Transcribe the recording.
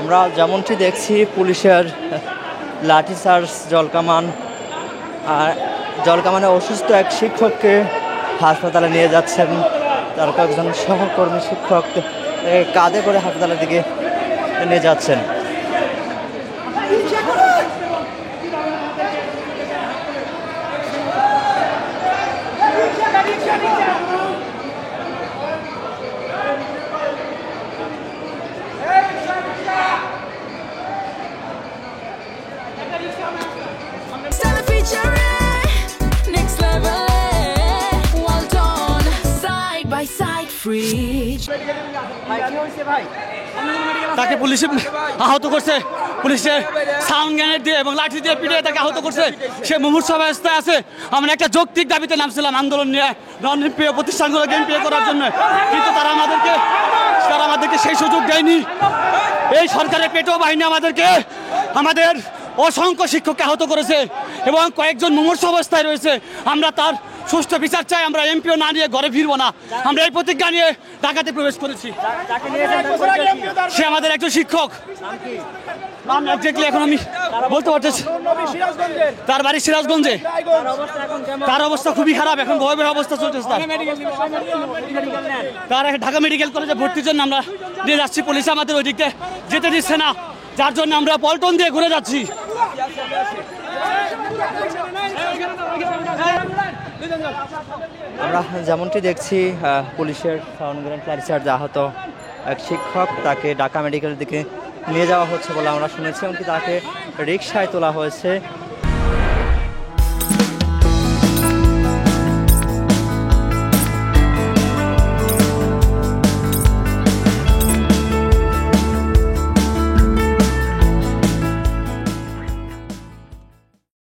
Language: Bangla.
আমরা যেমনটি দেখছি পুলিশের লাঠিচার্জ, জলকামান, আর জলকামানে অসুস্থ এক শিক্ষককে হাসপাতালে নিয়ে যাচ্ছেন তার কয়েকজন সহকর্মী শিক্ষক কাঁধে করে হাসপাতালের দিকে নিয়ে যাচ্ছেন। তাকে পুলিশে আহত করছে, পুলিশের সাউন্ড গ্রেনেড দিয়ে এবং লাঠি দিয়ে পিটিয়ে তাকে আহত করছে। সে মুমূর্ষু অবস্থায় আছে। আমরা একটা যৌক্তিক দাবিতে নামছিলাম আন্দোলন নিয়ে, প্রিয় প্রতিষ্ঠানগুলোকে এমপিও করার জন্য, কিন্তু তারা আমাদেরকে সেই সুযোগ দেয়নি। এই সরকারের পেটো বাহিনী আমাদের অসংখ্য শিক্ষককে আহত করেছে এবং কয়েকজন মুমূর্ষু অবস্থায় রয়েছে। আমরা তার সুষ্ঠু বিচার চাই। আমরা এমপিও না নিয়ে ঘরে ফিরবো না। আমরা এই প্রতিজ্ঞা নিয়ে ঢাকাতে প্রবেশ করেছি। সে আমাদের একজন শিক্ষক, নাম একজাক্টলি এখন আমি বলতে পারতেছি। তার বাড়ি সিরাজগঞ্জে। তার অবস্থা খুবই খারাপ, এখন ভয়াবহ অবস্থা চলতেছে। তার ঢাকা মেডিকেল কলেজে ভর্তির জন্য আমরা নিয়ে যাচ্ছি। পুলিশ আমাদের ওই দিকতে যেতে দিচ্ছে না, যার জন্য আমরা পল্টন দিয়ে ঘুরে যাচ্ছি। আমরা যেমনটি দেখছি পুলিশের সাউন্ড গ্রেনেড লাঠিচার্জে আহত এক শিক্ষক, তাকে ঢাকা মেডিকেলের দিকে নিয়ে যাওয়া হচ্ছে বলে আমরা শুনেছি, এমনকি তাকে রিকশায় তোলা হয়েছে।